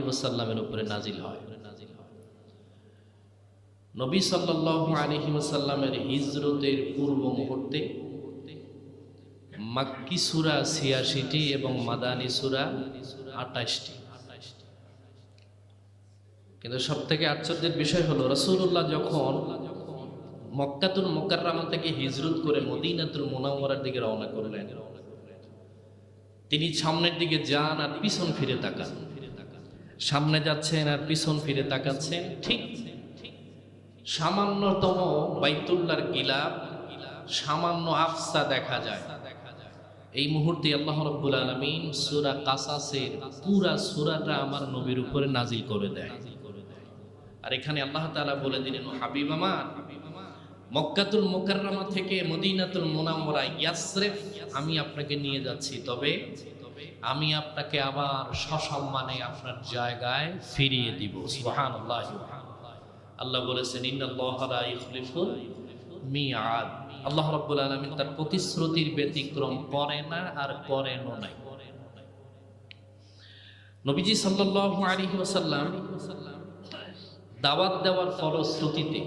ওয়াসাল্লামের উপরে নাজিল হয়। নবী সাল্লাল্লাহু আলাইহি ওয়াসাল্লামের হিজরতের পূর্ব মুহূর্তে মাক্কি সূরা ৮৬টি এবং মাদানী সূরা ২৮টি। কিন্তু সবথেকে আশ্চর্যের বিষয় হলো রাসূলুল্লাহ যখন মক্কাতুল মুকাররমা থেকে হিজরত করে মদিনাতুল মুনাওয়ারার দিকে রওনা করলেন, তিনি সামনের দিকে যান আর পিছন ফিরে তাকান। সামনে যাচ্ছেন আর পিছন ফিরে তাকাচ্ছেন, ঠিক সামান্যতম বাইতুল্লাহর গিলাফ, সামান্য আফসা দেখা যায়। এই মুহূর্তে আল্লাহ রাব্বুল আলামিন সূরা কাসাসের পুরা সূরাটা আমার নবীর উপরে নাজিল করে দেয়। আর এখানে আল্লাহ তাআলা বলে দিলেন, হাবিব আমার, মক্কাতুল মুকাররমা থেকে মদিনাতুল মুনাওয়ারা ইয়াসরিফ আমি আপনাকে নিয়ে যাচ্ছি, তবে আমি আপনাকে আবার সসম্মানে আপনার জায়গায় ফিরিয়ে দিব। সুবহানাল্লাহ। আল্লাহ বলেছেন, ইন্নাল্লাহা লা ইখলিফুল মিআদ। আল্লাহ রাব্বুল আলামিন তার প্রতিশ্রুতির ব্যতিক্রম করে না আর করেনও নাই। নবীজি সাল্লাল্লাহু আলাইহি ওয়াসাল্লাম দাওয়াত দেওয়ার ফলশ্রুতিতে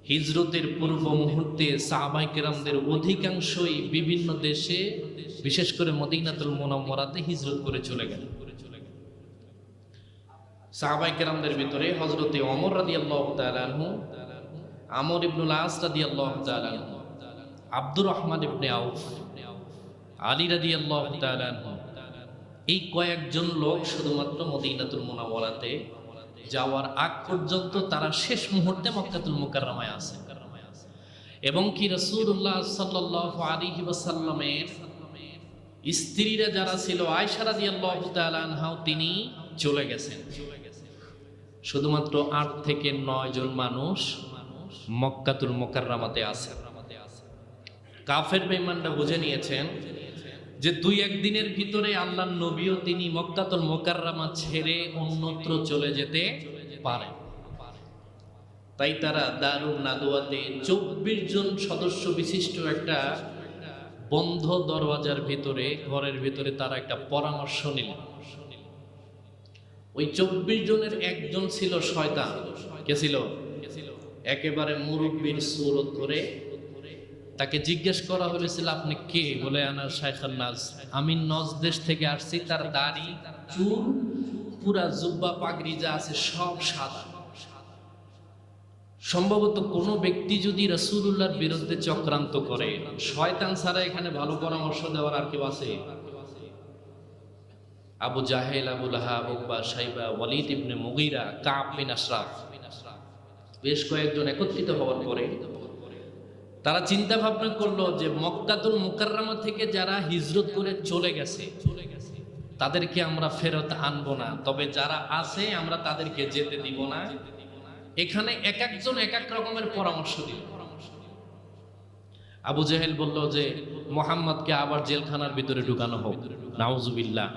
হিজরতের পূর্ব মুহূর্তে সাহাবায়ে কেরামদের অধিকাংশই বিভিন্ন দেশে, বিশেষ করে মদিনাতুল মুনাওয়ারাতে হিজরত করে চলে গেলেন। সাহাবায়ে কেরামদের ভিতরে হযরতে ওমর রাদিয়াল্লাহু তাআলা আনহু, আমর ইবনুল আস রাদিয়াল্লাহু তাআলা আনহু, আব্দুর রহমান ইবনে আউফ, আলী রাদিয়াল্লাহু তাআলা আনহু, এই কয়েকজন লোক শুধুমাত্র মদিনাতুল মুনাওয়ারাতে যাওয়ার আগ পর্যন্ত তারা শেষ মুহূর্তে মক্কাতুল মুকাররমায় আছে। এবং কি রাসূলুল্লাহ সাল্লাল্লাহু আলাইহি ওয়াসাল্লামের স্ত্রীরা যারা ছিল, আয়েশা রাদিয়াল্লাহু তাআলা আনহা, তিনি চলে গেছেন। শুধুমাত্র ৮ থেকে ৯ জন মানুষ মক্কাতুল মুকাররমাতে আছে। কাফের বেঈমানরা বুঝে নিয়েছেন যে ২-১ দিনের ভিতরে আল্লাহর নবীও তিনি মক্কাতুল মুকাররমা ছেড়ে অন্যত্র চলে যেতে পারেন। তাই তারা দারুন নাদওয়াতে ২৪ জন সদস্য বিশিষ্ট একটা বন্ধ দরওয়াজার ভিতরে, ঘরের ভিতরে তারা একটা পরামর্শ নিলেন। ওই ২৪ জনের একজন ছিল শয়তান। কে ছিল? একেবারে মুরব্বির সুরত করে তাকে জিজ্ঞেস করা হয়েছিল, আপনি কে? বলে, আনা শাইখুন নাস, আমি নজ দেশ থেকে আসছি। তার দাড়ি, চুল, পুরা জুব্বা পাগড়ি যা আছে সব সাদা। সম্ভবত কোনো ব্যক্তি যদি রাসূলুল্লাহর বিরুদ্ধে চক্রান্ত করে, শয়তান ছাড়া এখানে ভালো পরামর্শ দেওয়ার আর কেউ আছে? আবু জাহেল, আবু লাহাব, উকবা, শাইবা, ওয়ালিদ ইবনে মুগীরা, কাব বিন আশরাফ, বেশ কয়েকজন একত্রিত হওয়ার পরে তারা চিন্তা ভাবনা করলো যে মক্কাতুল মুকাররমা থেকে যারা হিজরত করে চলে গেছে তাদেরকে আমরা ফেরত আনবো না, তবে যারা আছে আমরা তাদেরকে যেতে দিব না। এখানে এক একজন এক এক রকমের পরামর্শ দিল। আবু জেহেল বলল যে মুহাম্মদকে আবার জেলখানার ভিতরে ঢুকানো হোক, নাউজুবিল্লাহ।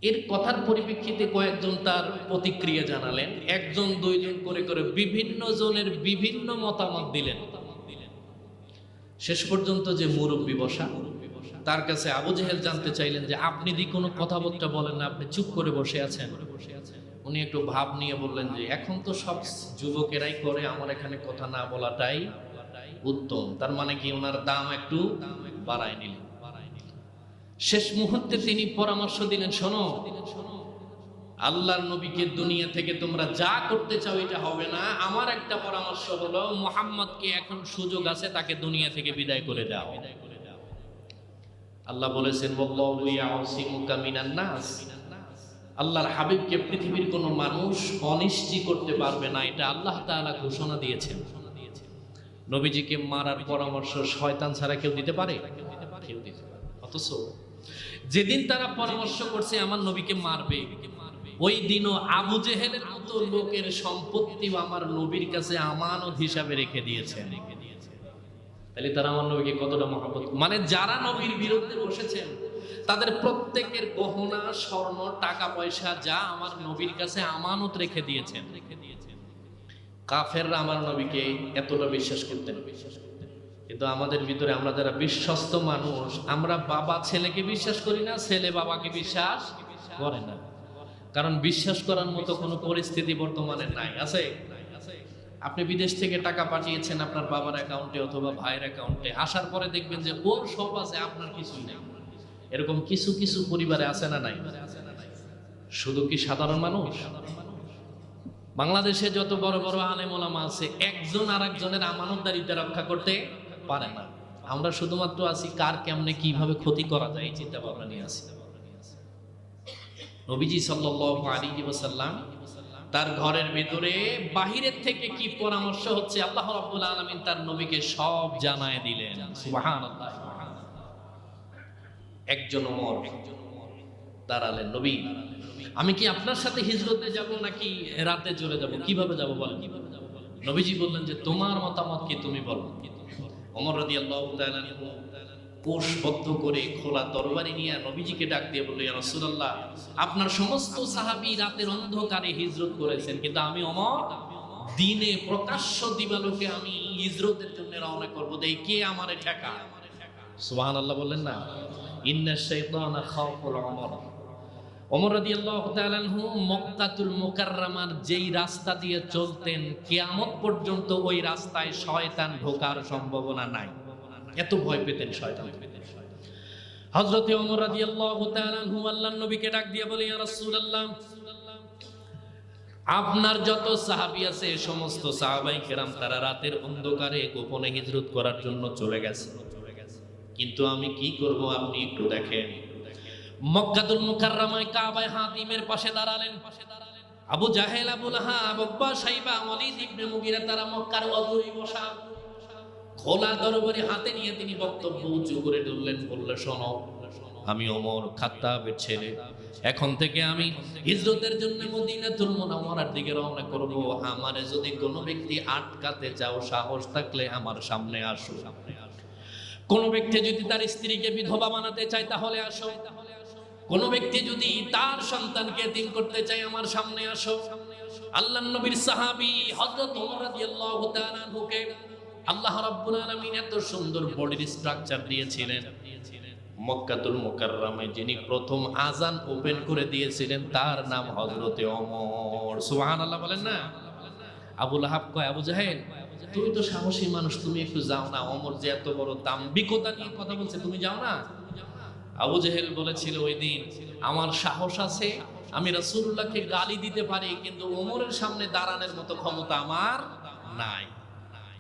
এর কথার পরিপ্রেক্ষিতে কয়েকজন তার প্রতিক্রিয়া জানালেন। একজন দুইজন করে করে বিভিন্ন জনের বিভিন্ন মতামত দিলেন। শেষ পর্যন্ত যে মুরব্বী বসা, তার কাছে আবু জেহেল জানতে চাইলেন যে আপনি দি কোনো কথাবার্তা বলেন না, আপনি চুপ করে বসে আছেন। উনি একটু ভাব নিয়ে বললেন যে এখন তো সব যুবকেরাই করে, আমার এখানে কথা না বলাটাই উত্তম। তার মানে কি ওনার দাম একটু বাড়ায় নিলেন। শেষ মুহূর্তে তিনি পরামর্শ দিলেন, শোনো, আল্লাহর নবীকে দুনিয়া থেকে তোমরা যা করতে চাও এটা হবে না। আমার একটা পরামর্শ হলো, মুহাম্মদকে এখন সুযোগ আছে, তাকে দুনিয়া থেকে বিদায় করে দাও। আল্লাহ বলেছেন, ওয়াল্লাহু ইয়াসিমুকা মিনান নাস, আল্লাহর হাবিবকে পৃথিবীর কোনো মানুষ অনিশ্চিত করতে পারবে না, এটা আল্লাহ তাআলা ঘোষণা দিয়েছেন। নবীজিকে মারার পরামর্শ শয়তান ছাড়া কেউ দিতে পারে? কেউ দিতে পারে। অথচ যেদিন তারা পরামর্শ করছে আমার নবীকে মারবে, ওই দিনও আবু জেহেলের মতো লোকের সম্পত্তি আমার নবীর কাছে আমানত হিসাবে রেখে দিয়েছে। তাহলে তারা আমার নবীকে কতটা মহব্বত, মানে যারা নবীর বিরুদ্ধে বসেছেন তাদের প্রত্যেকের গহনা, স্বর্ণ, টাকা পয়সা যা আমার নবীর কাছে আমানত রেখে দিয়েছেন। কাফেররা আমার নবীকে এতটা বিশ্বাস করতেন। কিন্তু আমাদের ভিতরে আমরা যারা বিশ্বস্ত মানুষ, আমরা বাবা ছেলেকে বিশ্বাস করি না, ছেলে বাবাকে বিশ্বাস করে না। কারণ বিশ্বাস করার মতো কোনো পরিস্থিতি বর্তমানে নাই। আছে? আপনি বিদেশ থেকে টাকা পাঠিয়েছেন আপনার বাবার অ্যাকাউন্টে অথবা ভাইয়ের অ্যাকাউন্টে, আসার পরে দেখবেন যে ওর সব আছে, আপনার কিছুই নেই। এরকম কিছু কিছু পরিবারে আছে না নাই? শুধু কি সাধারণ মানুষ? বাংলাদেশে যত বড় বড় আলেম ওলামা আছে, একজন আর একজনের আমানতদারিতা রক্ষা করতে পারে না। আমরা শুধুমাত্র আছি কার কেমনে কিভাবে ক্ষতি করা যায় এই চিন্তা ভাবনা নিয়ে আছি। নবীজি সাল্লাল্লাহু আলাইহি ওয়াসাল্লাম তার ঘরের ভিতরে বাহিরের থেকে কি পরামর্শ হচ্ছে আল্লাহ রাব্বুল আলামিন তার নবীকে সব জানায় দিলেন। সুবহানাল্লাহ। একজন ওমর দাঁড়ালেন, নবী আমি কি আপনার সাথে হিজরতে যাব নাকি রাতে চলে যাব, কিভাবে যাব বলেন? নবীজি বললেন যে তোমার মতামত কি তুমি বলো। ওমর রাদিয়াল্লাহু তাআলা কোষবদ্ধ করে খোলা তরবারি নিয়ে নবীজিকে ডাক দিয়ে বলল, ইয়া রাসূলুল্লাহ, আপনার সমস্ত সাহাবী রাতের অন্ধকারে হিজরত করেছেন, কিন্তু আমি ওমর দিনে প্রকাশ্য দিবালোকে আমি হিজরতের জন্য রওনা করব, দেই কে আমারে ঠেকায়? সুবহানাল্লাহ বললেন না? ইন্নাশ শাইতানা খাওফুল ওমর। ওমর রাদিয়াল্লাহু তাআলা আনহু মক্কাতুল মুকাররমার যেই রাস্তা দিয়ে চলতেন, কিয়ামত পর্যন্ত ওই রাস্তায় শয়তান ঢোকার সম্ভাবনা নাই, এত ভয় পেতেন শয়তান। হযরত ওমর রাদিয়াল্লাহু তাআলা আনহু আল্লাহর নবীকে ডাক দিয়ে বলে, ইয়া রাসূলুল্লাহ, আপনার যত সাহাবী আছে সমস্ত সাহাবায়ে কেরাম তারা রাতের অন্ধকারে গোপনে হিজরত করার জন্য চলে গেছে, কিন্তু আমি কি করব আপনি একটু দেখেন। মক্কাতুল মুকাররমায় কাবায়ে হাতিমের পাশে দাঁড়ালেন। আবু জাহেল, আবু লাহাব, উতবা, শাইবা, ওয়ালিদ ইবনে মুগিরা তারা মক্কার অদূরে বসা। খোলা তরবারি হাতে নিয়ে তিনি বক্তব্য উঁচু করে ধরলেন, বললে শোনো, আমি ওমর খাত্তাবের ছেলে, এখন থেকে আমি হিজরতের জন্য মদিনাতুল মুনাওয়ারার দিকে রওনা করব। আমারে যদি কোনো ব্যক্তি আটকাতে চাও, সাহস থাকলে আমার সামনে আসো। কোন ব্যক্তি যদি তার স্ত্রীকে বিধবা বানাতে চায় তাহলে আসো। কোন ব্যক্তি যদি তার সন্তানকে এতিম করতে চায় আমার সামনে আসো। আল্লাহর নবীর সাহাবী হযরত ওমর রাদিয়াল্লাহু তাআলা আনহুকে আল্লাহ রাব্বুল আলামিন এত সুন্দর বডির স্ট্রাকচার দিয়েছিলেন। মক্কাতুল মুকাররমায় যিনি প্রথম আযান ওপেন করে দিয়েছিলেন তার নাম হযরতে ওমর। সুবহানাল্লাহ বলেন না? আবু লাহাব কয়, আবু জাহেল, তুমি তো সাহসী মানুষ, তুমি একটু যাও না, ওমর যে এত বড় দাম্ভিকতা নিয়ে কথা বলছে, তুমি যাও না। আবু জাহেল বলেছিল, ওই দিন আমার সাহস আছে, আমি রাসূলুল্লাহকে গালি দিতে পারি, কিন্তু ওমরের সামনে দাঁড়ানোর মতো ক্ষমতা আমার নাই।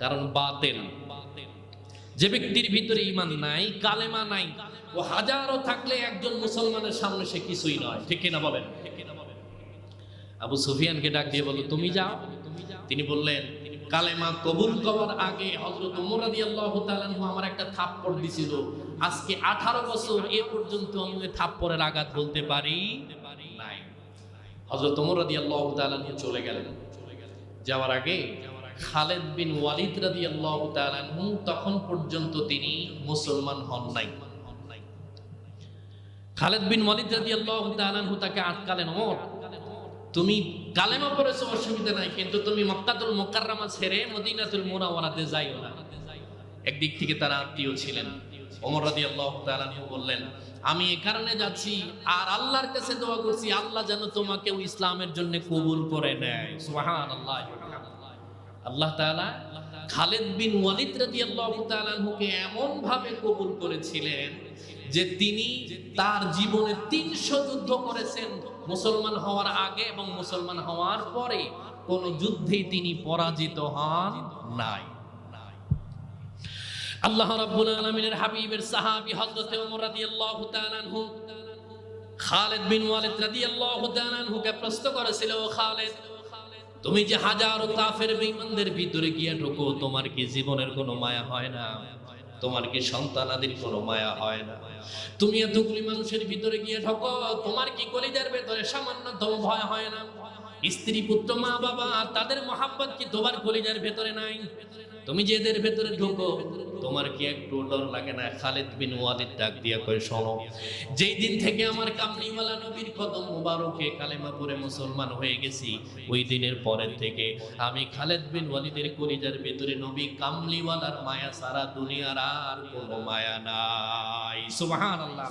কারণ বাতিল, যে ব্যক্তির ভিতরে ঈমান নাই, কালেমা নাই, ও হাজারো থাকলে একজন মুসলমানের সামনে সে কিছুই নয়। ঠিক কিনা বলেন? আবু সুফিয়ানকে ডাক দিয়ে বলল, তুমি যাও। তিনি বললেন, কালেমা কবুল করার আগে হযরত ওমর রাদিয়াল্লাহু তাআলা আনহু আমার একটা থাপ্পড় দিছিল, আজকে 18 বছর এ পর্যন্ত আমি ওই থাপ্পড়ের আঘাত বলতে পারি নাই। হযরত ওমর রাদিয়াল্লাহু তাআলা আনহু চলে গেলেন। যাওয়ার আগে খালিদ বিন ওয়ালিদ রাদিয়াল্লাহু তাআলা আনহু তখন পর্যন্ত তিনি মুসলমান হন নাই। খালিদ বিন ওয়ালিদ রাদিয়াল্লাহু তাআলা আনহু তাকে আটকালেন, ওমর তুমি কালেমা পড়েছো অসুবিধা নাই, কিন্তু তুমি মক্কাতুল মুকাররমা ছেড়ে মদিনাতুল মুনাওয়ারাতে যাইও না। একদিক থেকে তারা আত্মীয় ছিলেন। ওমর রাদিয়াল্লাহু তাআলা আনহু বললেন, আমি এই কারণে যাচ্ছি আর আল্লাহর কাছে দোয়া করছি আল্লাহ যেন তোমাকে ইসলামের জন্য কবুল করে নেয়। সুবহানাল্লাহ। আল্লাহ তাআলা খালিদ বিন ওয়ালিদ রাদিয়াল্লাহু তাআলা আনহুকে এমন ভাবে কবুল করেছিলেন যে তিনি তার জীবনে 300 যুদ্ধ করেছেন, মুসলমান হওয়ার আগে এবং মুসলমান হওয়ার পরে কোন যুদ্ধে তিনি পরাজিত হন নাই। আল্লাহ রাব্বুল আলামিনের হাবিবের সাহাবী হযরত ওমর রাদিয়াল্লাহু তাআলা আনহু খালিদ বিন ওয়ালিদ রাদিয়াল্লাহু তাআলা আনহুকে প্রশ্ন করেছিল, ও খালিদ, তুমি যে হাজারো কাফের বেঈমানদের ভিতরে গিয়ে ঢোকো, তোমার কি জীবনের কোনো মায়া হয় না? তোমার কি সন্তানাদির কোনো মায়া হয় না? তুমি এতগুলি মানুষের ভিতরে গিয়ে ঢোকো, তোমার কি কলিজার ভেতরে সামান্যতম ভয় হয় না? স্ত্রী, পুত্র, মা, বাবা, তাদের মহাব্বত কি তোমার কলিজার ভেতরে নাই? তুমি যে এদের ভেতরে ঢোকো তোমার কি একটু ডর লাগে না? খালিদ বিন ওয়ালিদ ডাক দিয়া কয়, শোনো, যেই দিন থেকে আমার কামলিওয়ালা নবীর কদম মুবারকে কালেমা পড়ে মুসলমান হয়ে গেছি, ওই দিনের পরের থেকে আমি খালিদ বিন ওয়ালিদের কলিজার ভেতরে নবী কামলিওয়ালার মায়া সারা দুনিয়ার আর কোনো মায়া নাই। সুবহানাল্লাহ।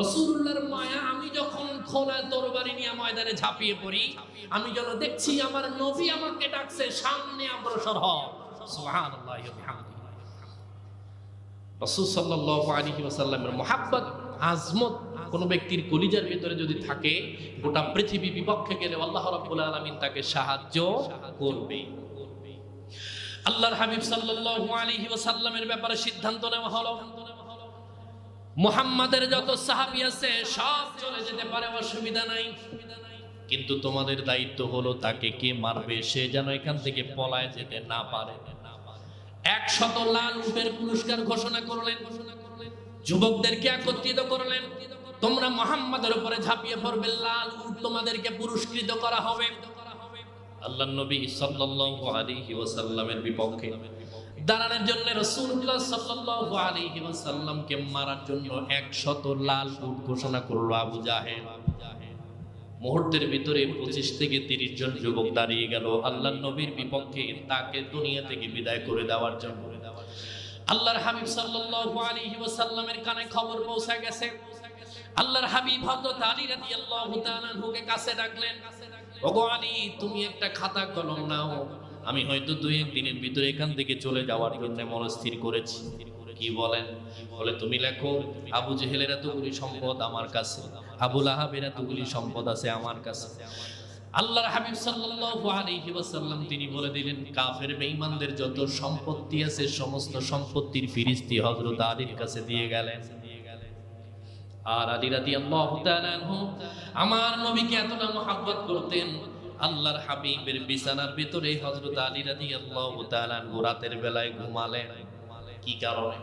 রাসূলুল্লাহর মায়া আমি যখন খোলা তরবারি নিয়ে ময়দানে ঝাঁপিয়ে পড়ি, আমি যেন দেখছি আমার নবী আমাকে ডাকছে, সামনে অগ্রসর হও। সুবহানাল্লাহ ওয়া বিহামদিহি। রাসূল সাল্লাল্লাহু আলাইহি ওয়াসাল্লামের মুহাব্বত, আজমত কোন ব্যক্তির কলিজার ভিতরে যদি থাকে, গোটা পৃথিবী বিপক্ষে গেলে আল্লাহ রাব্বুল আলামিন তাকে সাহায্য করবে। আল্লাহর হাবিব সাল্লাল্লাহু আলাইহি ওয়াসাল্লামের ব্যাপারে সিদ্ধান্ত নেওয়া হলো, মুহাম্মাদের যত সাহাবী আছে সব চলে যেতে পারে, অসুবিধা নাই, কিন্তু তোমাদের দায়িত্ব হলো তাকে কে মারবে সে যেন এখান থেকে পলায় যেতে না পারে। 100 লাল উটের পুরস্কার ঘোষণা করলেন, যুবকদেরকে একত্রিত করলেন, তোমরা মুহাম্মাদের উপরে ঝাঁপিয়ে পড়বে, লাল উট তোমাদেরকে পুরস্কৃত করা হবে। আল্লাহর নবী সাল্লাল্লাহু আলাইহি ওয়াসাল্লামের বিপক্ষে দাঁড়ানোর জন্য রাসূলুল্লাহ সাল্লাল্লাহু আলাইহি ওয়াসাল্লামকে মারার জন্য 100 লাল উট ঘোষণা করলো আবু জাহেল। মুহূর্তের ভিতরে 25 থেকে 30 জন যুবক দাঁড়িয়ে গেল আল্লাহর নবীর বিপক্ষে তাকে দুনিয়া থেকে বিদায় করে দেওয়ার জন্য। আল্লাহর হাবিব সাল্লাল্লাহু আলাইহি ওয়াসাল্লামের কানে খবর পৌঁছে গেছে। আল্লাহর হাবিব হযরত আলী রাদিয়াল্লাহু তাআলা আনহুকে কাছে ডাকলেন, ওগো আলী, তুমি একটা খাতা কলম নাও, আমি হয়তো 2-1 দিনের ভিতরে এখান থেকে চলে যাওয়ার জন্য মনস্থির করেছি। কি বলেন? বলে তুমি লেখো, আবু জেহেলের এতগুলি সম্পদ আমার কাছে, আবু লাহাবের এতগুলি সম্পদ আছে আমার কাছে। আল্লাহর হাবিব সাল্লাল্লাহু আলাইহি ওয়াসাল্লাম তিনি বলে দিলেন, কাফের বেঈমানদের যত সম্পত্তি আছে সমস্ত সম্পত্তির ফিরিস্তি হযরত আলীর কাছে দিয়ে গেলেন। আর আলী রাদিয়াল্লাহু তাআলা আনহু আমার নবীকে এতটা মহব্বত করতেন, আল্লাহর হাবিবের বিছানার ভিতরে হযরত আলী রাদিয়াল্লাহু তাআলা আনহু রাতের বেলায় ঘুমালেন। কি কারণে?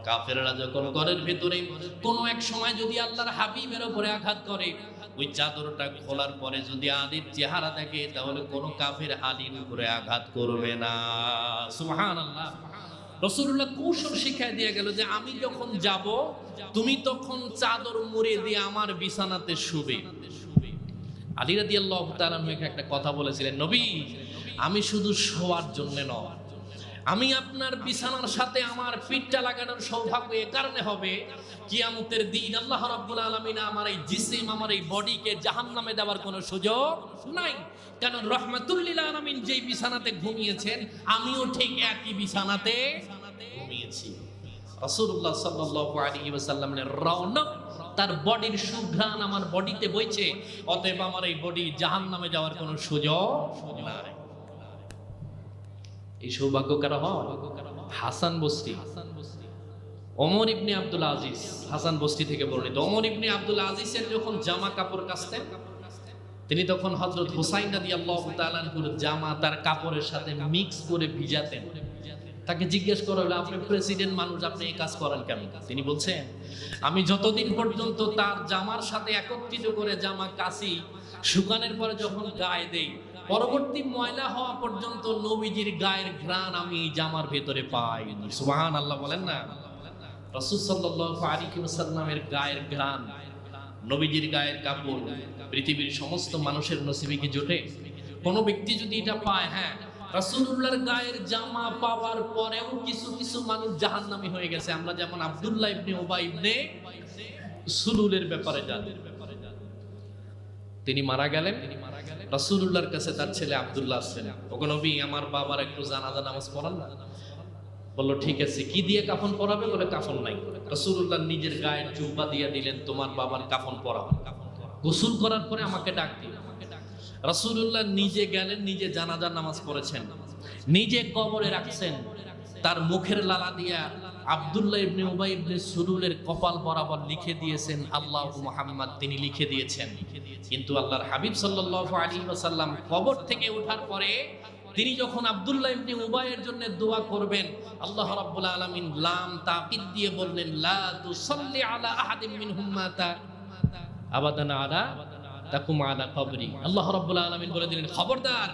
কাফেররা যখন ঘরের ভিতরে কোনো এক সময় যদি আল্লাহর হাবিবের উপরে আঘাত করে, ওই চাদরটা খোলার পরে যদি আলীর চেহারা দেখে, তাহলে কোনো কাফের আলীর উপরে আঘাত করবে না। সুবহানাল্লাহ। রাসূলুল্লাহ কৌশল শিখায় দিয়ে গেল যে আমি যখন যাব তুমি তখন চাদর মুড়ে দিয়ে আমার বিছানাতে শুবে। আলী রাদিয়াল্লাহু তাআলা একটা কথা বলেছিলেন, নবী, আমি শুধু শোয়ার জন্য নয়, আমি আপনার বিছানার সাথে আমার পিঠটা লাগানোর সৌভাগ্য এ কারণে হবে, কিয়ামতের দিন আল্লাহ রাব্বুল আলামিন আমার এই জিসিম, আমার এই বডিকে জাহান্নামে দেওয়ার কোনো সুযোগ নাই। কারণ রাহমাতুল লিল আলামিন যেই বিছানাতে ঘুমিয়েছেন, আমিও ঠিক একই বিছানাতে ঘুমিয়েছি। রাসূলুল্লাহ সাল্লাল্লাহু আলাইহি ওয়াসাল্লামের রওনক, তার বডির সুঘ্রাণ আমার বডিতে বইছে, অতএব আমার এই বডি জাহান্নামে যাওয়ার কোনো সুযোগ নাই। এই সৌভাগ্য কারা হয়? হাসান বসরি, ওমর ইবনে আব্দুল আজিজ, হাসান বসরি থেকে বর্ণিত। ওমর ইবনে আব্দুল আজিজের যখন জামা কাপড় কাচতেন, তিনি তখন হযরত হুসাইন রাদিয়াল্লাহু তাআলা আনহুর জামা তার কাপড়ের সাথে মিক্স করে ভিজাতেন। তাকে জিজ্ঞেস করা হলো, আপনি প্রেসিডেন্ট মানুষ, আপনি এই কাজ করেন কেন? তিনি বলছেন, আমি যতদিন পর্যন্ত তার জামার সাথে একত্রিত করে জামা কাচি, শুকানোর পরে যখন গায়ে দেই, পরবর্তী ময়লা হওয়া পর্যন্ত নবীজির গায়ের ঘ্রাণ আমি এই জামার ভেতরে পাই। সুবহানাল্লাহ বলেন না? রাসূল সাল্লাল্লাহু আলাইহি ওয়াসাল্লামের গায়ের ঘ্রাণ, নবীজির গায়ের কাপড় পৃথিবীর সমস্ত মানুষের নসিবে কি জোটে? কোন ব্যক্তি যদি এটা পায়, হ্যাঁ, রাসূলুল্লাহর গায়ের জামা পাওয়ার পরেও কিছু কিছু মানুষ জাহান্নামী হয়ে গেছে। আমরা যেমন আব্দুল্লাহ ইবনে উবাই ইবনে সুলুলের ব্যাপারে জানি। তিনি মারা গেলেন, রাসূলুল্লাহর কাছে তার ছেলে আব্দুল্লাহ আসলেন, ওগো নবী, আমার বাবার একটু জানাজা নামাজ পড়ান না। বলল, ঠিক আছে। কি দিয়ে কাফন পরাবে? বলে, কাফন নাই। রাসূলুল্লাহ নিজের গায়ের জুব্বা দিয়ে দিলেন, তোমার বাবার কাফন পরাও। গোসল করার পরে আমাকে ডাক দিন। রাসূলুল্লাহ নিজে গেলেন, নিজে জানাজার নামাজ পড়েছেন, নিজে কবরে রাখছেন, তার মুখের লালা দিয়া আব্দুল্লাহ ইবনে উবাই ইবনে সুলুলের কপাল বরাবর লিখে দিয়েছেন আল্লাহু মুহাম্মদ, তিনি লিখে দিয়েছেন। কিন্তু আল্লাহর হাবিব সাল্লাল্লাহু আলাইহি ওয়াসাল্লাম কবর থেকে ওঠার পরে তিনি যখন আব্দুল্লাহ ইবনে উবাইয়ের জন্য দোয়া করবেন, আল্লাহ রাব্বুল আলামিন লাম তাকিদ দিয়ে বললেন, লা তুসাল্লি আলা আহাদিন মিনহুম মাতা আবাদান আলা তাকুম আলা কবরি। আল্লাহ রাব্বুল আলামিন বলে দিলেন, খবরদার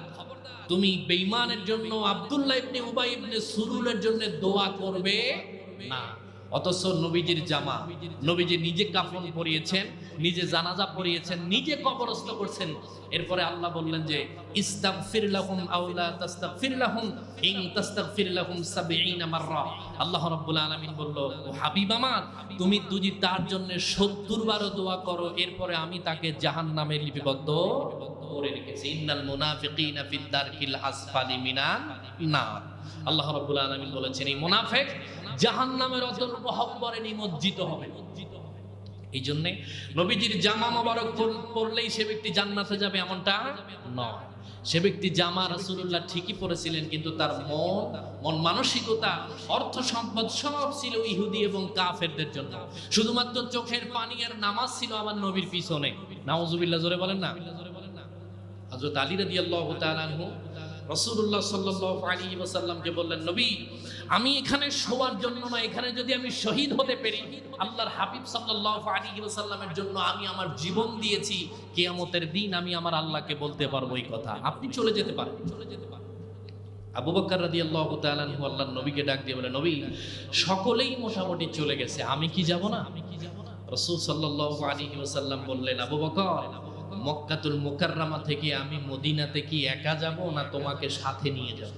তুমি বেঈমানের জন্য আব্দুল্লাহ ইবনে উবাই ইবনে সুলুলের জন্য দোয়া করবে না। অথচ নবীজির জামা, নবীজি নিজে কাফন পরিয়েছেন, নিজে জানাজা পরিয়েছেন, নিজে কবরস্থ করছেন। এরপরে আল্লাহ বললেন যে ইস্তাগফির লাহুম আও লা তাস্তাগফির লাহুম ইন তাস্তাগফির লাহুম ৭০ মাররা। আল্লাহ রাব্বুল আলামিন বলল, ও হাবিব আমার, তুমি যদি তার জন্য ৭০ বারও দোয়া করো, এরপরে আমি তাকে জাহান্নামে লিপিবদ্ধ করে রেখেছি। ইন্নাল মুনাফিকিনা ফিদ দারকিল আসফালি মিনান নার। আল্লাহ রাব্বুল আলামিন বলেছেন এই মুনাফিক জাহান্নামের অতল গহ্বরে নিমজ্জিত হবে। এই জন্য নবীজির জামা মোবারক পরলেই সে ব্যক্তি জান্নাতে যাবে এমনটা নয়। সে ব্যক্তি জামা রাসূলুল্লাহ ঠিকই পরেছিলেন, কিন্তু তার মন মানসিকতা, অর্থ সম্পদ সব ছিল ইহুদি এবং কাফেরদের জন্য। শুধুমাত্র চোখের পানি আর নামাজ ছিল আমার নবীর পিছনে। নাউজুবিল্লাহ, জোরে বলেন না। হযরত আলী রাদিয়াল্লাহু তাআলা আনহু রাসূলুল্লাহ সাল্লাল্লাহু আলাইহি ওয়াসাল্লামকে বললেন, নবী, আমি এখানে শোয়ার জন্য না, এখানে যদি আমি শহীদ হতে পারি, আল্লাহর হাবিব সাল্লাল্লাহু আলাইহি ওয়াসাল্লামের জন্য আমি আমার জীবন দিয়েছি, কিয়ামতের দিন আমি আমার আল্লাহকে বলতে পারবো এই কথা, আপনি চলে যেতে পারেন। আবু বকর রাদিয়াল্লাহু তাআলা আনহু আল্লাহর নবীকে ডাক দিয়ে বলে, নবী, সকলেই মোটামুটি চলে গেছে, আমি কি যাব না? রাসূল সাল্লাল্লাহু আলাইহি ওয়াসাল্লাম বললেন, আবু বকর, মক্কাতুল মুকাররমা থেকে আমি মদিনাতে কি একা যাব না তোমাকে সাথে নিয়ে যাব?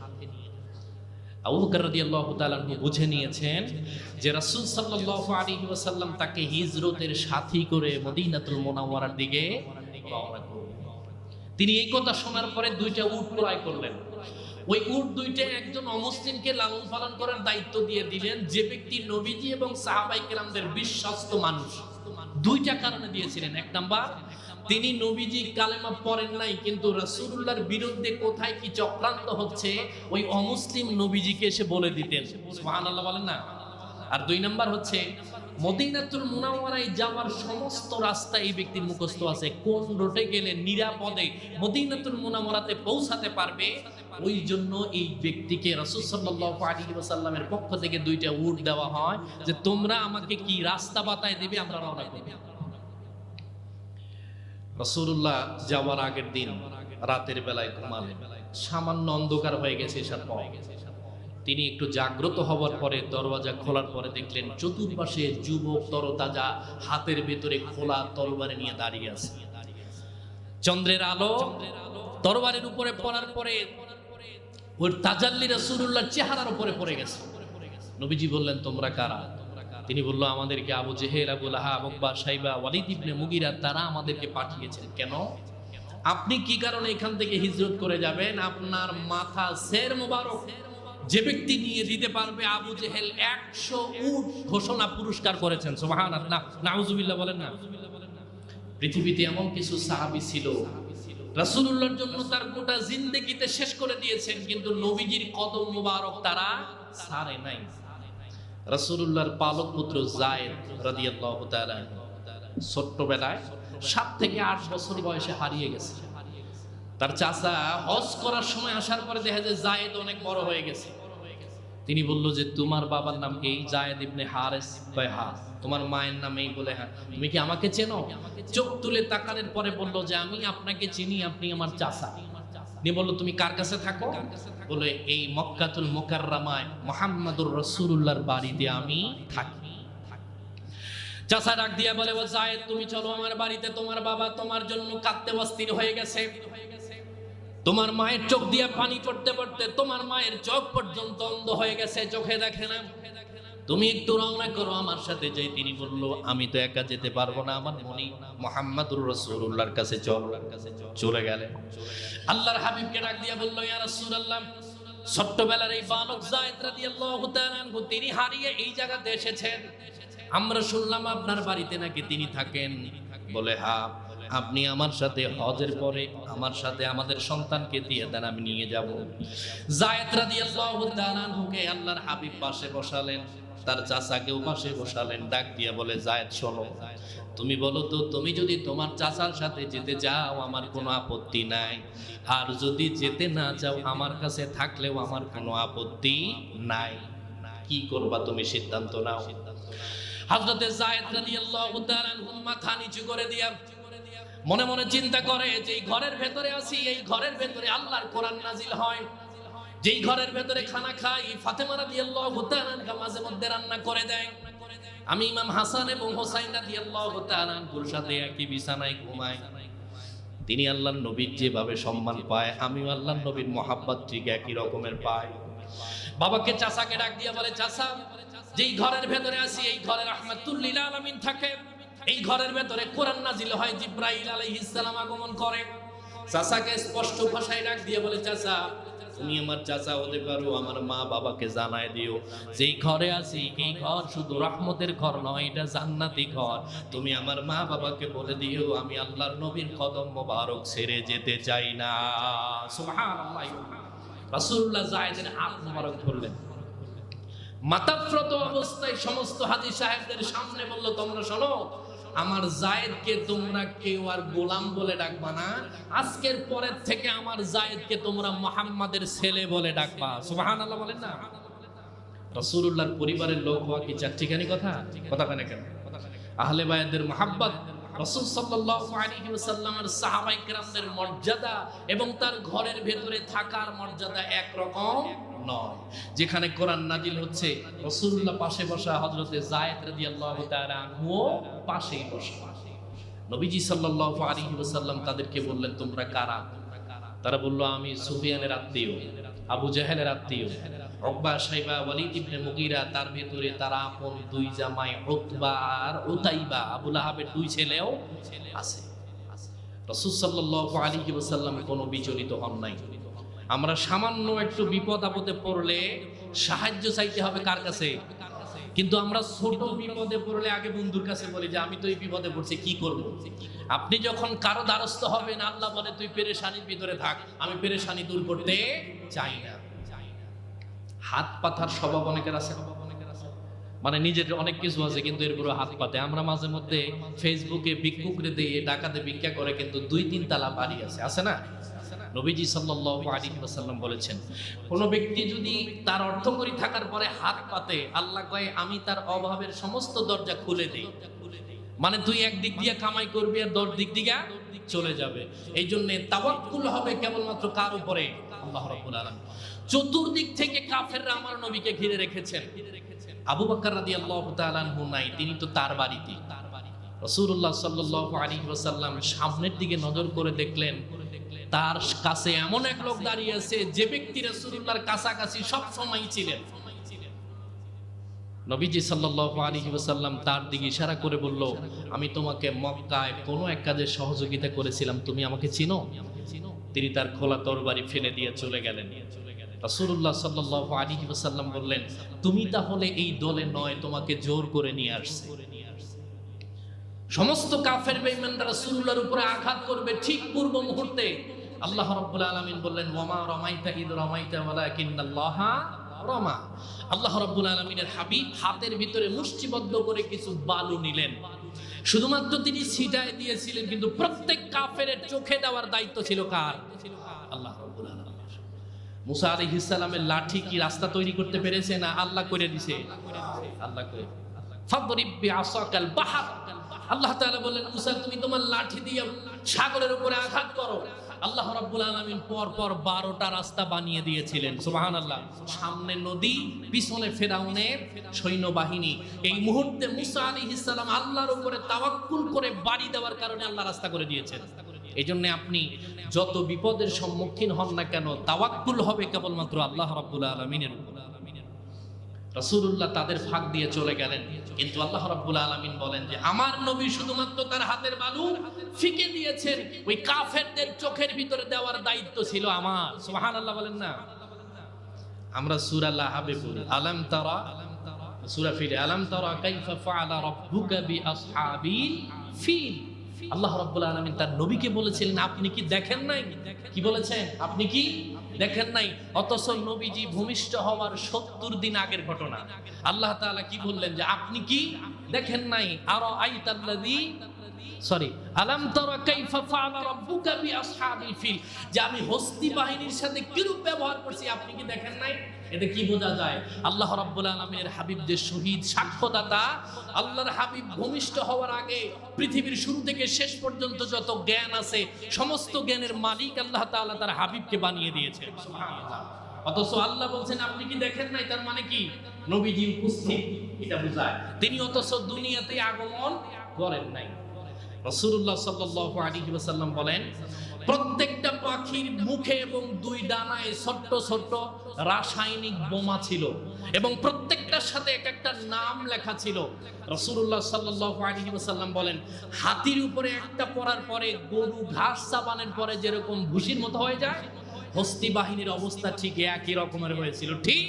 আবু বকর রাদিয়াল্লাহু তাআলা বুঝে নিয়েছেন যে রাসূল সাল্লাল্লাহু আলাইহি ওয়াসাল্লাম তাকে হিজরতের সাথী করে মদিনাতুল মুনাওয়ারার দিকে রওনা করবেন। তিনি এই কথা শোনার পরে দুইটা উট ক্রয় করলেন। ওই উট দুইটা একজন অমুসলিমকে লালন পালন করার দায়িত্ব দিয়ে দিলেন, যে ব্যক্তি নবীজি এবং সাহাবায়ে কেরামদের বিশ্বস্ত মানুষ। দুইটা কারণে দিয়েছিলেন। এক নাম্বার, তিনি নবীজি কালেমা পড়েন নাই, কিন্তু রাসূলুল্লাহর বিরুদ্ধে কোথায় কি চক্রান্ত হচ্ছে ওই অমুসলিম নবীজিকে এসে বলে দিতেন। সুবহানাল্লাহ বলেন না। আর দুই নাম্বার হচ্ছে, মদিনাতুল মুনাওয়ারায় যাওয়ার সমস্ত রাস্তা এই ব্যক্তির মুখস্থ আছে। কোন রোডে গেলে নিরাপদে মদিনাতুল মুনাওয়ারাতে পৌঁছাতে পারবে, ওই জন্য এই ব্যক্তিকে রাসূল সাল্লাল্লাহু আলাইহি ওয়াসাল্লামের পক্ষ থেকে দুইটা উট দেওয়া হয় যে তোমরা আমাকে কি রাস্তা বাতায় দিবে, আমরা রওনা করব। রাসূলুল্লাহ যাওয়ার আগের দিন রাতের বেলায় ঘুমালেন, সামান্য অন্ধকার হয়ে গেছে এসার পর। তিনি একটু জাগ্রত হওয়ার পরে দরওয়াজা খোলার পরে দেখলেন চতুর্পাশে যুবক তরতাজা হাতের ভেতরে খোলা তরবারি নিয়ে দাঁড়িয়ে আছে। চন্দ্রের আলো তরবারির উপরে পড়ার পরে ওর তাজাল্লি রাসূলুল্লাহর চেহারার উপরে পড়ে গেছে। নবীজি বললেন, তোমরা কারা? তিনি বলল, আমাদেরকে আবু জেহেল, আবু লাহাব, উকবা, শাইবা, ওয়ালিদ ইবনে মুগিরা তারা আমাদেরকে পাঠিয়েছেন। কেন? আপনি কি কারণে এখান থেকে হিজরত করে যাবেন? আপনার মাথা সের মোবারক যে ব্যক্তি নিয়ে দিতে পারবে, আবু জেহেল 100 উট ঘোষণা পুরস্কার করেছেন। সুবহানাল্লাহ, নাউজুবিল্লাহ বলেন না। পৃথিবীতে এমন কিছু সাহাবী ছিল রাসূলুল্লাহর জন্য তার গোটা জিন্দেগিতে শেষ করে দিয়েছেন, কিন্তু নবীজির কদম মোবারক তারা ছাড়ে নাই। রাসূলুল্লাহর পালক পুত্র যায়েদ রাদিয়াল্লাহু তাআলা ছোট্টবেলায় 7 থেকে 8 বছর বয়সে হারিয়ে গেছে। তার চাচা হজ করার সময় আসার পরে দেখা যায় যায়েদ অনেক বড় হয়ে গেছে। তিনি বলল যে তোমার বাবার নাম এই যায়েদ ইবনে হারেস, হ্যাঁ। তোমার মায়ের নাম এই, বলে হ্যাঁ। তুমি কি আমাকে চেনো? চোখ তুলে তাকানোর পরে বলল যে আমি আপনাকে চিনি, আপনি আমার চাচা। নিয়ে বলল, তুমি কার কাছে থাকো? বলে, এই মক্কাতুল মুকাররমায় মুহাম্মাদুর রাসূলুল্লাহর বাড়িতে আমি থাকি। চাচা ডাক দিয়া বলে, ও যায়েদ, তুমি চলো আমার বাড়িতে, তোমার বাবা তোমার জন্য কাঁদতে অস্থির হয়ে গেছে। তোমার মায়ের চোখ দিয়ে পানি পড়তে পড়তে তোমার মায়ের চোখ পর্যন্ত অন্ধ হয়ে গেছে, চোখে দেখে না। তুমি একটু রওনা করো আমার সাথে যাই। তিনি বলল, আমি তো একা যেতে পারবো না, আমার মনি মুহাম্মাদুর রাসূলুল্লাহর কাছে চল। চলে গেলেন। আল্লাহর হাবিবকে ডাক দিয়া বলল, ইয়া রাসূলুল্লাহ, ছোট্টবেলার এই বালক যায়েদ রাদিয়াল্লাহু তাআলা আনহু তিনি হারিয়ে এই জায়গাতে এসেছেন। আমরা শুনলাম আপনার বাড়িতে নাকি তিনি থাকেন। বলে, হ্যাঁ। আপনি আমার সাথে হজের পরে আমার সাথে আমাদের সন্তানকে দিয়ে দেন, আমি নিয়ে যাব। যায়েদ রাদিয়াল্লাহু তাআলা আনহুকে আল্লাহর হাবিব পাশে বসালেন, তার চাচাকেও পাশে বসালেন। ডাক দিয়ে বলে, যায়েদ শোনো, তুমি বলো তো, তুমি যদি তোমার চাচার সাথে যেতে চাও আমার কোনো আপত্তি নাই, আর যদি যেতে না চাও আমার কাছে থাকলেও আমার কোনো আপত্তি নাই। কি করবা তুমি, সিদ্ধান্ত নাও। হযরতে যায়েদ রাদিয়াল্লাহু তাআলা আনহু মাথা নিচু করে দিয়া মনে মনে চিন্তা করে যে এই ঘরের ভেতরে আছি, এই ঘরের ভেতরে আল্লাহর কোরআন নাজিল হয়, যেই ঘরের ভেতরে খানা খাই ফাতেমা রাদিয়াল্লাহু তাআলা আনহা মাঝে মধ্যে রান্না করে দেয়, আমি ইমাম হাসান এবং হোসাইন রাদিয়াল্লাহু তাআলা আনহুর সাথে একই বিছানায় ঘুমাই। তিনি আল্লাহর নবীর যেভাবে সম্মান পায়, আমিও আল্লাহর নবীর মহাব্বত ঠিক একই রকমের পাই। বাবাকে চাচাকে ডাক দিয়ে বলে, চাচা, যেই ঘরের ভেতরে আছি এই ঘরে রাহমাতুল লিল আলামিন থাকে, এই ঘরের ভেতরে কোরআন নাজিল হয়, জিবরাইল আলাইহিস সালাম আগমন করে। চাচাকে স্পষ্ট ভাষায় ডাক দিয়ে বলে, চাচা, তুমি আমার চাচা হতে পারো, আমার মা বাবাকে জানায় দিও যেই ঘরে আছি এই ঘর শুধু রহমতের ঘর নয়, এটা জান্নাতি ঘর। তুমি আমার মা বাবাকে বলে দিও আমি আল্লাহর নবীর কদম মোবারক ছেড়ে যেতে চাই না। সুবহানাল্লাহ। রাসূলুল্লাহ যায়েদের হাত মোবারক ধরলেন, মাতাফরত অবস্থায় সমস্ত হাজী সাহেবদের সামনে বলল, তোমরা শোনো, আমার জায়েদকে তোমরা কেউ আর গোলাম বলে ডাকবা না, আজকের পরের থেকে আমার জায়েদকে তোমরা মুহাম্মাদের ছেলে বলে ডাকবা। সুবহানাল্লাহ বলেন না। রাসূলুল্লাহর পরিবারের লোক হওয়া কি চারটিখানি কথা? কথা কেন কেন? আহলে বায়াতের মুহাব্বত, রাসূল সাল্লাল্লাহু আলাইহি ওয়াসাল্লামের সাহাবায়ে কেরামদের মর্যাদা এবং তার ঘরের ভেতরে থাকার মর্যাদা একরকম নয়। যেখানে কোরআন নাজিল হচ্ছে রাসূলুল্লাহ পাশে বসা, হযরতে যায়েদ রাদিয়াল্লাহু তাআলা আনহু পাশেই বসা। নবীজি সাল্লাল্লাহু আলাইহি ওয়াসাল্লাম তাদেরকে বললেন, তোমরা কারা? তারা বলল, আমি সুফিয়ানের আত্মীয়, আবু জাহেলের আত্মীয়, উকবা, শাইবা, ওয়ালিদ ইবনে মুগীরা, তার ভেতরে তারা আপন দুই জামাই উতবা আর উতাইবা, আবু লাহাবের দুই ছেলেও আছে। রাসূল সাল্লাল্লাহু আলাইহি ওয়াসাল্লাম কোনো বিচলিত হন নাই। আমরা সামান্য একটু বিপদ আপদে পড়লে সাহায্য চাইতে হবে কার কাছে? কিন্তু আমরা ছোট বিপদে পড়লে আগে বন্ধুর কাছে বলি যে আমি তো এই বিপদে পড়ছি, কি করব? আপনি যখন কারো দ্বারস্থ হবেন, আল্লাহ বলে তুই পেরেশানির ভিতরে থাক, আমি পেরেশানি দূর করতে চাই না। হাত পাতার স্বভাব অনেকের আছে, মানে নিজের অনেক কিছু আছে কিন্তু এরপরে হাত পাতে। আমরা মাঝে মধ্যে ফেসবুকে ভিক্ষুকরে দিয়ে ডাকাতে ভিক্ষা করে, কিন্তু 2-3 তালা বাড়ি আছে না? নবীজি সাল্লাল্লাহু আলাইহি ওয়াসাল্লাম বলেছেন, কোন ব্যক্তি যদি তার অর্থকরী থাকার পরে হাত পাতে, আল্লাহ কয় আমি তার অভাবের সমস্ত দরজা খুলে দেই। মানে তুই একদিক দিয়ে কামাই করবি আর 10 দিক দিয়ে চলে যাবে। এই জন্য তাওয়াক্কুল হবে কেবলমাত্র কার উপরে? আল্লাহ রাব্বুল আলামিন। চতুর্দিক থেকে কাফেররা আমার নবীকে ঘিরে রেখেছেন। আবু বকর রাদিয়াল্লাহু তাআলা আনহু নাই, তিনি তো তার বাড়িতে। রাসূলুল্লাহ সাল্লাল্লাহু আলাইহি ওয়াসাল্লাম সামনের দিকে নজর করে দেখলেন, তার কাছে এমন এক লোক দাঁড়িয়ে আছে যে ব্যক্তি রাসূলুল্লাহর কাছাকাছি সব সময় ছিলেন। নবীজি সাল্লাল্লাহু আলাইহি ওয়াসাল্লাম তার দিকে ইশারা করে বলল, আমি তোমাকে মক্কায় কোনো এক কাজে সহযোগিতা করেছিলাম, তুমি আমাকে চিনো? তিনি তার খোলা তরবারি ফেলে দিয়ে চলে গেলেন। রাসূলুল্লাহ সাল্লাল্লাহু আলাইহি ওয়াসাল্লাম বললেন, তুমি তাহলে এই দলে নয়, তোমাকে জোর করে নিয়ে আসছে। সমস্ত কাফের বেঈমানরা রাসূলুল্লাহর উপরে আঘাত করবে, ঠিক পূর্ব মুহূর্তে আল্লাহ রাব্বুল আলামিন বললেন, ওয়ামা রামাইতা ইদ রামাইতা ওয়ালাকিন্নাল্লাহা রামা। আল্লাহ রাব্বুল আলামিনের হাবিব হাতের ভিতরে মুষ্টিবদ্ধ করে কিছু বালু নিলেন, শুধুমাত্র তিনি ছিটায় দিয়েছিলেন, কিন্তু প্রত্যেক কাফেরের চোখে দেওয়ার দায়িত্ব ছিল কার? আল্লাহ রাব্বুল আলামিন। মুসা আলাইহিস সালামের লাঠি কি রাস্তা তৈরি করতে পেরেছে? না, আল্লাহ করে দিয়েছে। আল্লাহ করে ফাদরিব বিআসাকাল বাহর। আল্লাহ তাআলা বললেন, মুসা তুমি তোমার লাঠি দিয়ে সাগরের উপরে আঘাত করো। আল্লাহ রাব্বুল আলামিন পর পর 12টা রাস্তা বানিয়ে দিয়েছিলেন। সুবহানাল্লাহ। সামনে নদী, পিছনে ফেরাউনের সৈন্যবাহিনী। এই মুহূর্তে মুসা আলাইহিস সালাম আল্লাহর উপরে তাওয়াক্কুল করে বাড়ি দেওয়ার কারণে আল্লাহ রাস্তা করে দিয়েছেন। এই জন্য আপনি যত বিপদের সম্মুখীন হন না কেন, তাওয়াক্কুল হবে কেবলমাত্র আল্লাহ রাব্বুল আলামিনের উপর। রাসূলুল্লাহ তাদের ফাঁক দিয়ে চলে গেলেন, কিন্তু আল্লাহ রাব্বুল আলামিন বলেন যে আমার নবী শুধুমাত্র তার হাতের বালু ফিকে দিয়েছেন, ওই কাফেরদের চোখের ভিতরে দেওয়ার দায়িত্ব ছিল আমার। সুবহানাল্লাহ বলেন না। আমরা সূরা লাহাবে পড়ি, আলাম তারা, সূরা ফিল, আলাম তারা কাইফা ফাআলা রাব্বুকা বিআসহাবিল ফিল। আল্লাহ রাব্বুল আলামিন তার নবীকে বলেছিলেন, আপনি কি দেখেন নাই? কি বলেছেন? আপনি কি দেখেন নাই? অথচ নবীজি ভূমিষ্ঠ হওয়ার 70 দিন আগের ঘটনা। আল্লাহ তাআলা কি বললেন যে আপনি কি দেখেন নাই? আরা আইতাল্লাযী সরি, আলাম তারা কাইফা ফাআলা রাব্বুকা বিআসহাবিল ফিল, যে আমি হস্তি বাহিনীর সাথে কিরূপ ব্যবহার করছি আপনি কি দেখেন নাই? এতে কি বোঝা যায়? আল্লাহ রাব্বুল আলামিনের হাবিব যে শহীদ সাক্ষ্যদাতা, আল্লাহর হাবিব ভূমিষ্ঠ হওয়ার আগে পৃথিবীর শুরু থেকে শেষ পর্যন্ত যত জ্ঞান আছে সমস্ত জ্ঞানের মালিক আল্লাহ তাআলা তার হাবিবকে বানিয়ে দিয়েছেন। সুবহানাল্লাহ। অথচ আল্লাহ বলছেন আপনি কি দেখেন নাই, তার মানে কি নবীজি উপস্থিত, এটা বোঝায়। তিনি অথচ দুনিয়াতে আগমন করেন নাই। রাসূলুল্লাহ সাল্লাল্লাহু আলাইহি ওয়াসাল্লাম বলেন, প্রত্যেকটা পাখির মুখে এবং দুই ডানায় ছোট্ট ছোট্ট রাসায়নিক বোমা ছিল এবং প্রত্যেকটার সাথে এক একটা নাম লেখা ছিল। রাসূলুল্লাহ সাল্লাল্লাহু আলাইহি ওয়াসাল্লাম বলেন, হাতির উপরে একটা পড়ার পরে গরু ঘাস চাবানোর পরে যেরকম ভুসির মতো হয়ে যায়, হস্তি বাহিনীর অবস্থা ঠিক একই রকমের হয়েছিল। ঠিক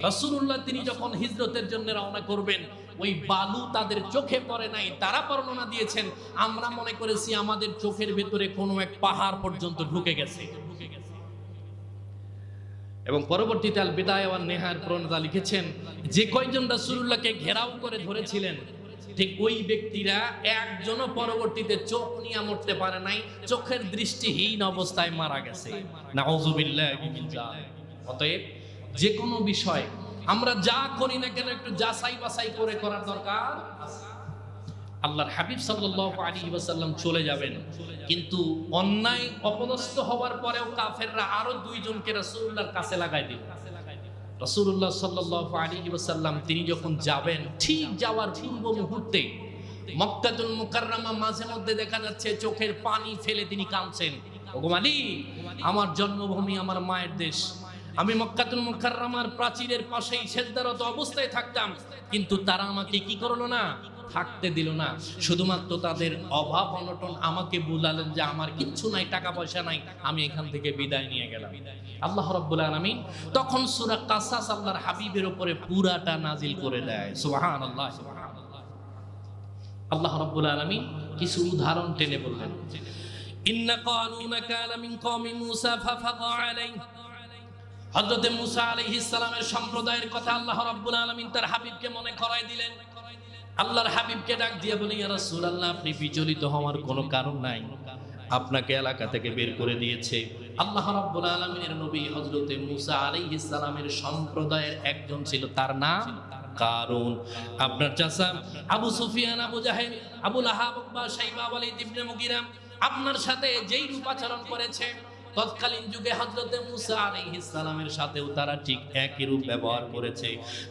রাসূলুল্লাহ তিনি যখন হিজরতের জন্য রওনা করবেন, ওই বালু তাদের চোখে পড়ে নাই। তারা বর্ণনা দিয়েছেন, আমরা মনে করেছি আমাদের চোখের ভেতরে কোনো এক পাহাড় পর্যন্ত ঢুকে গেছে। এবং পরবর্তীতে আল বিদায়া ওয়ান নিহায়ার প্রণেতা লিখেছেন, যে কয়জন রাসূলুল্লাহকে ঘেরাও করে ধরেছিলেন ঠিক ওই ব্যক্তিরা একজনও পরবর্তীতে চোখ নিয়ে মরতে পারে নাই, চোখের দৃষ্টিহীন অবস্থায় মারা গেছে। নাউযুবিল্লাহি মিন যালিক। অতএব যে কোনো বিষয় আমরা যা করি না কেন একটু যাচাই বাছাই করে করার দরকার। আল্লাহর হাবিব সাল্লাল্লাহু আলাইহি ওয়াসাল্লাম চলে যাবেন, কিন্তু অন্যায় অপদস্থ হওয়ার পরেও কাফেররা আরো দুইজনকে রাসূলুল্লাহর কাছে লাগাই দিল। রাসূলুল্লাহ সাল্লাল্লাহু আলাইহি ওয়াসাল্লাম তিনি যখন যাবেন, ঠিক যাওয়ার পূর্ব মুহূর্তে মক্কাতুল মুকাররমা মাঝে মধ্যে দেখা যাচ্ছে চোখের পানি ফেলে তিনি কাঁদছেন, ওগো মালিক, আমার জন্মভূমি, আমার মায়ের দেশ, আমি মক্কাতুল মুকাররমার প্রাচীরের পাশেই সিজদারত অবস্থায় থাকতাম, কিন্তু তারা আমাকে কি করলো না, থাকতে দিল না। শুধুমাত্র তাদের অভাব অনটন আমাকে বুঝালেন যে আমার কিচ্ছু নাই, টাকা পয়সা নাই, আমি এখান থেকে বিদায় নিয়ে গেলাম। আল্লাহ রাব্বুল আলামিন তখন সূরা কাসাস আল্লাহর হাবিবের উপরে পুরাটা নাজিল করে দেয়। সুবহানাল্লাহ, সুবহানাল্লাহ। আল্লাহ রাব্বুল আলামিন কিছু উদাহরণ টেনে বললেন, ইন্না কানুনা কানা মিন কওমি মূসা ফাফাদা আলাইহি। হযরত মূসা আলাইহিস সালামের সম্প্রদায়ের কথা আল্লাহ রাব্বুল আলামিন তার হাবিবকে মনে করায় দিলেন। আল্লাহর হাবিবকে ডাক দিয়ে বলে, ইয়া রাসূলুল্লাহ, আপনি বিচলিত হওয়ার কোনো কারণ নাই, আপনাকে এলাকা থেকে বের করে দিয়েছে আল্লাহ রাব্বুল আলামিনের নবী। হযরত মূসা আলাইহিস সালামের সম্প্রদায়ের একজন ছিল, তার নাম কারুন। আপনার চাচা আবু সুফিয়ান, আবু জাহেল, আবু লাহাব, উতবা, শাইবা, ওয়ালিদ ইবনে মুগিরা আপনার সাথে যেই রূপাচরণ করেছে, তৎকালীন যুগে হযরত মূসা আলাইহিস সালামের সাথেও তারা ঠিক একই রূপ ব্যবহার করেছে।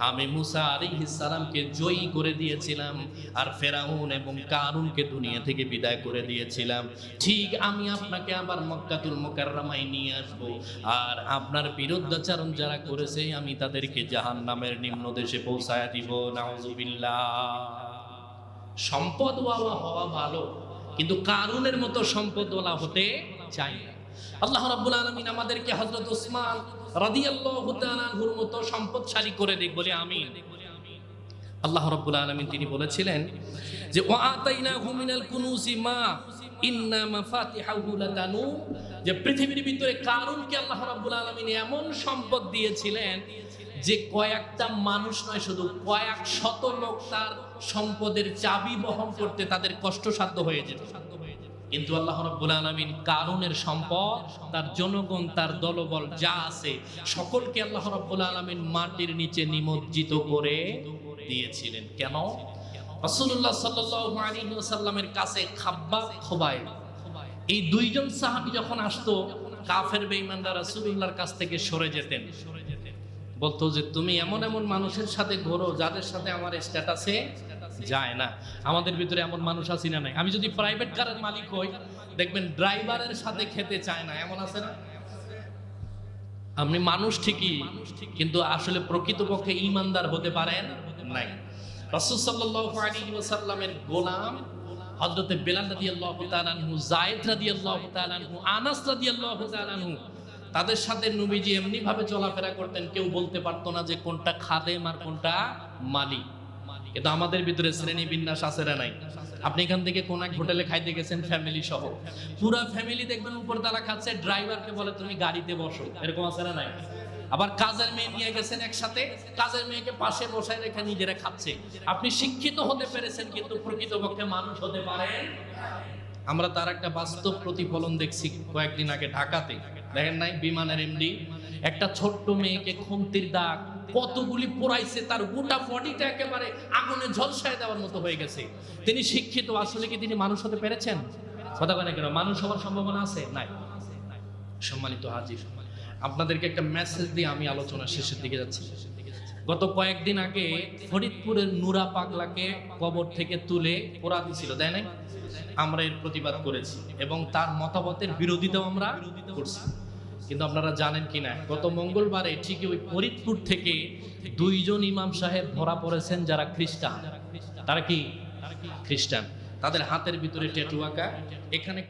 আমি মূসা আলাইহিস সালামকে জয়ী করে দিয়েছিলাম আর ফেরাউন এবং কারুনকে দুনিয়া থেকে বিদায় করে দিয়েছিলাম। ঠিক আমি আপনাকে আবার মক্কাতুল মুকাররমায় নিয়ে আসব, আর আপনার বিরুদ্ধাচরণ যারা করেছে আমি তাদেরকে জাহান্নামের নিম্ন দেশে পৌঁছায় দিব। নাউযুবিল্লাহ। সম্পদওয়ালা হওয়া ভালো, কিন্তু কারুনের মতো সম্পদওয়ালা হতে চাই না। আল্লাহ রাব্বুল আলামিন আমাদেরকে হযরত উসমান রাদিয়াল্লাহু তাআলা আনহুর মতো সম্পদশালী করে দিক, বলে আমিন। আল্লাহ রাব্বুল আলামিন তিনি বলেছিলেন যে ওয়া আতাইনাহু মিনাল কুনুজি মা ইন্না মাফাতিহাহু লাতানু, যে পৃথিবীর ভিতরে কারুনকে আল্লাহ রাব্বুল আলামিন এমন সম্পদ দিয়েছিলেন যে কয়েকটা মানুষ নয়, শুধু কয়েক শত লোক তার সম্পদের চাবি বহন করতে তাদের কষ্টসাধ্য হয়ে যেত। কিন্তু আল্লাহ রাব্বুল আলামিন কারুনের সম্পদ, তার জনগণ, তার দলবল যা আছে সকলকে আল্লাহ রাব্বুল আলামিন মাটির নিচে নিমজ্জিত করে দিয়েছিলেন। কেন? রাসূলুল্লাহ সাল্লাল্লাহু আলাইহি ওয়াসাল্লামের কাছে খাব্বাব, খুবাইব, এই দুইজন সাহাবী যখন আসতো, কাফের বেঈমানরা রাসূলুল্লাহর কাছ থেকে সরে যেতেন, বলতো যে তুমি এমন এমন মানুষের সাথে ঘোরো যাদের সাথে আমার স্ট্যাটাসে যায় না। আমাদের ভিতরে এমন মানুষ আছে না নাই? আমি যদি প্রাইভেট কারের মালিক হই, দেখবেন ড্রাইভারের সাথে খেতে চায় না, এমন আছে না? আপনি মানুষ ঠিকই, কিন্তু আসলে প্রকৃতপক্ষে ঈমানদার হতে পারেন নাই। রাসূল সাল্লাল্লাহু আলাইহি ওয়াসাল্লামের গোলাম হযরত বেলাল রাদিয়াল্লাহু তাআলা আনহু, যায়েদ রাদিয়াল্লাহু তাআলা আনহু, আনাস রাদিয়াল্লাহু তাআলা আনহু, তাদের সাথে নবীজি এমনি ভাবে চলাফেরা করতেন, কেউ বলতে পারতো না যে কোনটা খাদেম আর কোনটা মালিক। কিন্তু আমাদের ভিতরে শ্রেণী বিন্যাস আছে না নাই? আপনি এখান থেকে কোন এক হোটেলে খাইতে গেছেন ফ্যামিলি সহ, পুরা ফ্যামিলি দেখবেন উপর তালা খাচ্ছে, ড্রাইভারকে বলে তুমি গাড়িতে বসো, এরকম আছে না নাই? আবার কাজের মেয়ে নিয়ে গেছেন একসাথে, কাজের মেয়েকে পাশে বসায় রেখে নিজেরা খাচ্ছে। আপনি শিক্ষিত হতে পেরেছেন কিন্তু প্রকৃতপক্ষে মানুষ হতে পারেন। আমরা তার একটা বাস্তব প্রতিফলন দেখছি কয়েকদিন আগে ঢাকাতে, দেখেন নাই? বিমানের এমডি একটা ছোট্ট মেয়েকে খুন্তির দাগ কতগুলি পোড়াইছে, তার গোটা বডিটা একেবারে আগুনে ঝলসায় দেওয়ার মতো হয়ে গেছে। তিনি শিক্ষিত, আসলে কি তিনি মানুষ হতে পেরেছেন? কথা বলে কেন? মানুষ হওয়ার সম্ভাবনা আছে? নাই। সম্মানিত হাজির, আপনাদেরকে একটা মেসেজ দিয়ে আমি আলোচনা শেষের দিকে যাচ্ছি। গত কয়েকদিন আগে ফরিদপুরের নুরা পাগলাকে কবর থেকে তুলে পোড়া দিছিল, তাই না? আমরা এর প্রতিবাদ করেছি এবং তার মতামতের বিরোধিতাও আমরা করছি। কিন্তু আপনারা জানেন কিনা, গত মঙ্গলবারে ঠিকই ওই ফরিদপুর থেকে 2 জন ইমাম সাহেব ধরা পড়েছেন যারা খ্রিস্টান। তারা কি খ্রিস্টান? তাদের হাতের ভিতরে ট্যাটু আঁকা, এখানে